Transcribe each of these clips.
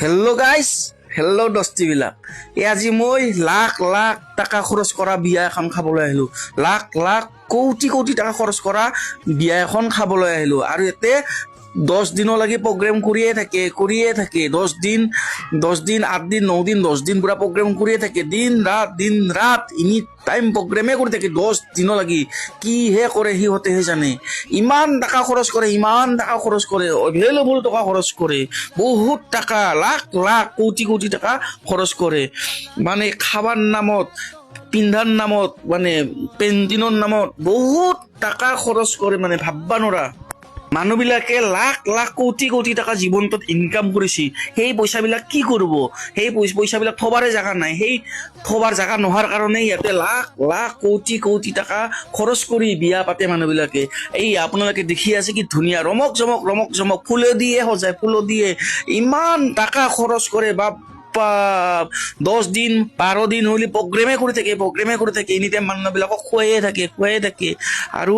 Hello' guys, hello' দস্তিবিলাক। আজি মই লাখ লাখ টকা খৰচ কৰা বিয়া এখন খাবলৈ আহিলোঁ। লাখ লাখ কোটি কোটি টকা খৰচ কৰা বিয়া এখন খাবলৈ আহিলোঁ। আৰু ইয়াতে 10 দিনলৈকে প্ৰগ্ৰেম কৰিয়ে থাকে 10 দিন 8 দিন 9 দিন 10 দিন পুৰা প্ৰগ্ৰেম কৰিয়ে থাকে। দিন ৰাত এনি টাইম প্ৰগ্ৰেমে কৰি থাকে 10 দিনলৈকে। কিহে কৰে সিহঁতেহে জানে। ইমান টকা খৰচ কৰে এভেইলেবল টকা খৰচ কৰে, বহুত টকা, লাখ লাখ কোটি কোটি টকা খৰচ কৰে। মানে খাবাৰ নামত, পিন্ধাৰ নামত, মানে পেইণ্টিঙৰ নামত বহুত টকা খৰচ কৰে, মানে ভাববা নৰা। মানুহবিলাকে লাখ লাখ কোটি কোটি টকা জীৱনটোত ইনকাম কৰিছে। সেই পইচাবিলাক কি কৰিব? সেই পইচাবিলাক থবাৰে জাগা নাই। সেই থবাৰ জাগা নোহোৱাৰ কাৰণে ইয়াতে লাখ লাখ কোটি কোটি টকা খৰচ কৰি বিয়া পাতে মানুহবিলাকে। এই আপোনালোকে দেখি আছে কি ধুনীয়া ৰমক জমক ফুলে দিয়ে সজায়, ফুলো দিয়ে ইমান টকা খৰচ কৰে। 10 দিন 12 দিন হলে প্ৰগ্ৰেমে কৰি থাকে এনি টাইম। মানুহবিলাকক খুৱাইয়ে থাকে আৰু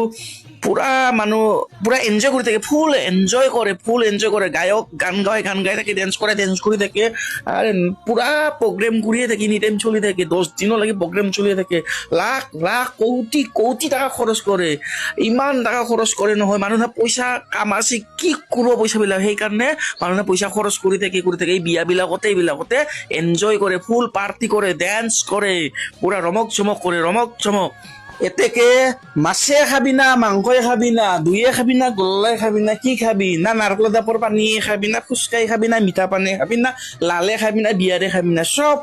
পুৰা এনজয় কৰি থাকে, ফুল এনজয় কৰে। গায়ক গান গাই থাকে, ডেন্স কৰি থাকে। আৰু পুৰা প্ৰগ্ৰেম কৰিয়ে থাকে, এনি টাইম চলি থাকে 10 দিনলৈকে প্ৰগ্ৰেম চলিয়ে থাকে। লাখ লাখ কোটি টকা খৰচ কৰে। ইমান টকা খৰচ কৰে নহয়, মানুহে পইচা কামাইছে, কি কৰিব পইচাবিলাক? সেইকাৰণে মানুহে পইচা খৰচ কৰি থাকে। এই বিয়াবিলাকতে এনজয় কৰে, ফুল পাৰ্টি কৰে, ডেন্স কৰে, পুৰা ৰমক চমক। এতেকে মাছে খাবি না, মাংসই খাবি না, দৈয়ে খাবি না, গল্লাই খাবি না, কি খাবি না? নাৰকল দাপৰ পানীয়ে খাবি না, ফুচকাই খাবি না, মিঠা পানী খাবি না, লালে খাবি না, বিয়াৰে খাবি না? চব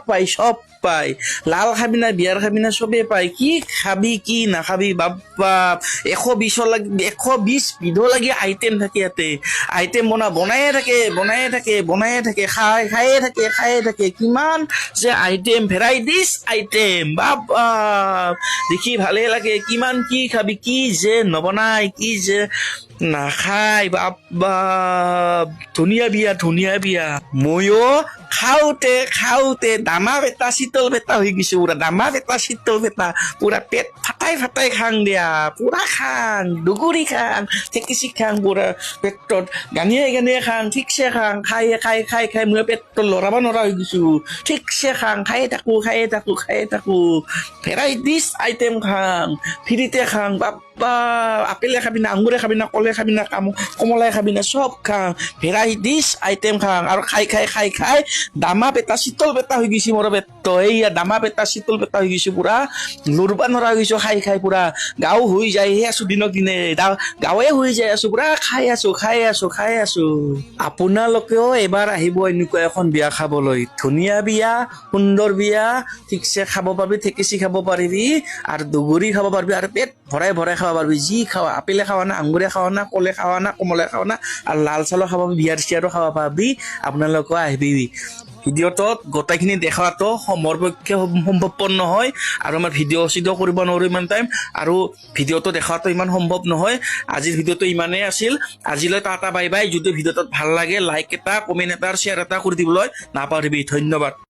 পাই। লাল খাবি না, বিয়াৰ খাবি না, চবেই পাই। কি খাবি কি নাখাবি বাপ্পা, 120 বিধলৈকে আইটেম থাকে ইয়াতে। আইটেম বনায়ে থাকে, খায়ে থাকে। কিমান যে আইটেম, ভেৰাইটিজ আইটেম, বাপ্পা দেখি ভালে লাগে। কিমান কি খাবি, কি যে নবনাই, কি যে নাখায়, বাপ্পা ধুনীয়া বিয়া। ময়ো খাওঁতে দামা বেটা শীতল বেটা হৈ গৈছো। পুৰা পেট ফাটাই খাং দিয়া, পুৰা খাং, দুগুৰি খাং, ঠেকিচি খাং, পুৰা পেটত গানিয়ে খাং, ঠিকছে খাং। খাই মই পেটত লৰাব নোৱাৰা হৈ গৈছো। ঠিকছে খাং, খায়ে থাকো। ভেৰাইটিজ আইটেম খাং, ফ্ৰীতে খাং। বাপ্পা আপেলে খাবি না, আঙুৰে খাবি না, কলে খাবি না, কমলাই খাবি না, চব খাং। ভেৰাইটিজ আইটেম খাং। আৰু খাই দামা পেটা শীতল পেটা হৈ গৈছে মোৰ পেটত। এইয়া দামা পেটা শীতল পেটা হৈ গৈছে, পুৰা লৰবা নৰা হৈ গৈছো। খাই পুৰা গাঁও হৈ যায়হে আছো, দিনক দিনে গাঁৱে হৈ যাই আছো, পুৰা খাই আছো। আপোনালোকেও এবাৰ আহিব এনেকুৱা এখন বিয়া খাবলৈ। ধুনীয়া বিয়া, সুন্দৰ বিয়া, ঠিকছে খাব পাৰিবি, ঠেকেচি খাব পাৰিবি, আৰু দুগুৰি খাব পাৰিবি, আৰু পেট ভৰাই খাব পাৰিবি। যি খাৱা, আপেলে খাৱা না, আঙুৰে খাৱা না, কলে খাৱা না, কমলাই খাৱা না, আৰু লাল চালো খাব পাৰিবি, বিয়াৰ চিয়াৰো খাব পাৰিবি। আপোনালোকে আহিবি। ভিডিঅ'টোত গোটেইখিনি দেখাটো মোৰ পক্ষে সম্ভৱপৰ নহয়, আৰু আমাৰ ভিডিঅ' কৰিব নোৱাৰো ইমান টাইম, আৰু ভিডিঅ'টো দেখাটো ইমান সম্ভৱ নহয়। আজিৰ ভিডিঅ'টো ইমানেই আছিল। আজিলৈ টাটা বাই বাই। যদি ভিডিঅ'টোত ভাল লাগে লাইক এটা, কমেণ্ট এটা, শ্বেয়াৰ এটা কৰি দিবলৈ নাপাহৰিবি। ধন্যবাদ।